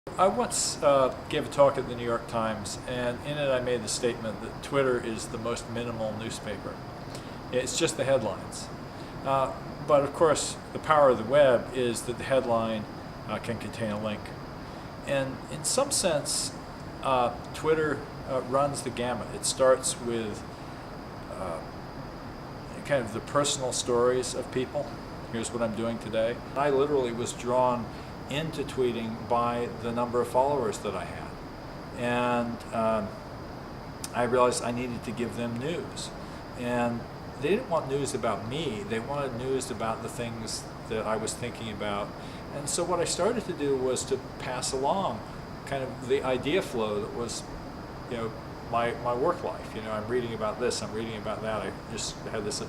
I once gave a talk at the New York Times, and in it I made the statement that Twitter is the most minimal newspaper. It's just the headlines. But of course, the power of the web is that the headline can contain a link. And in some sense, Twitter runs the gamut. It starts with kind of the personal stories of people. Here's what I'm doing today. I literally was drawn into tweeting by the number of followers that I had. And I realized I needed to give them news. And they didn't want news about me, they wanted news about the things that I was thinking about. And so what I started to do was to pass along kind of the idea flow that was, my work life. I'm reading about this, I'm reading about that. I just had this,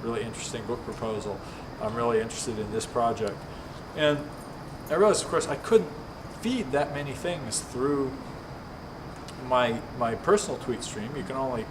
really interesting book proposal. I'm really interested in this project. And I realized, of course, I couldn't feed that many things through my personal tweet stream. You can only,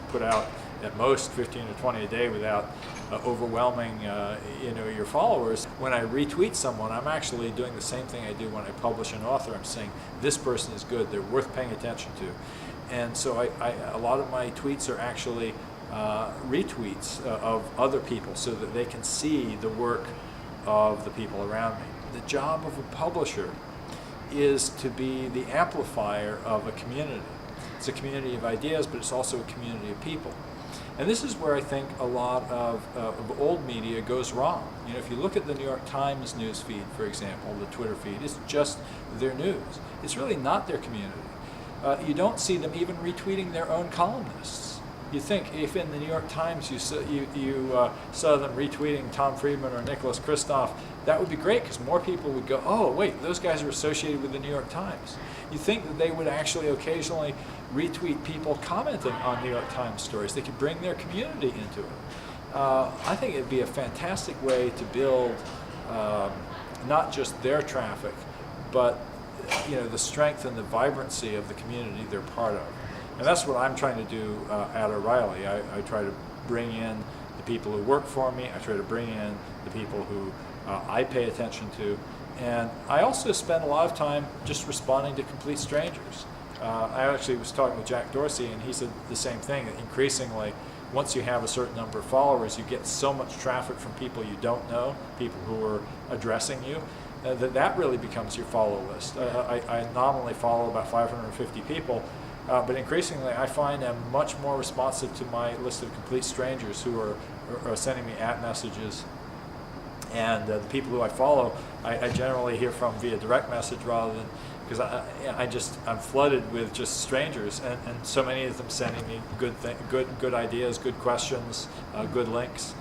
put out at most 15 or 20 a day without overwhelming, your followers. When I retweet someone, I'm actually doing the same thing I do when I publish an author. I'm saying this person is good; they're worth paying attention to. And so a lot of my tweets are actually retweets of other people, so that they can see the work of the people around me. The job of a publisher is to be the amplifier of a community. It's a community of ideas, but it's also a community of people. And this is where I think a lot of old media goes wrong. If you look at the New York Times news feed, for example, the Twitter feed, it's just their news. It's really not their community. You don't see them even retweeting their own columnists. You think if in the New York Times you saw them retweeting Tom Friedman or Nicholas Kristof, that would be great because more people would go, oh wait, those guys are associated with the New York Times. You think that they would actually occasionally retweet people commenting on New York Times stories. They could bring their community into it. I think it'd be a fantastic way to build not just their traffic, but the strength and the vibrancy of the community they're part of. And that's what I'm trying to do at O'Reilly. I try to bring in the people who work for me. I try to bring in the people who I pay attention to. And I also spend a lot of time just responding to complete strangers. I actually was talking with Jack Dorsey, and he said the same thing. That increasingly, once you have a certain number of followers, you get so much traffic from people you don't know, people who are addressing you, that really becomes your follow list. I nominally follow about 550 people. But increasingly, I find I'm much more responsive to my list of complete strangers who are sending me messages. And the people who I follow, I generally hear from via direct message rather than, because I'm flooded with just strangers, and so many of them sending me good ideas, good questions, good links.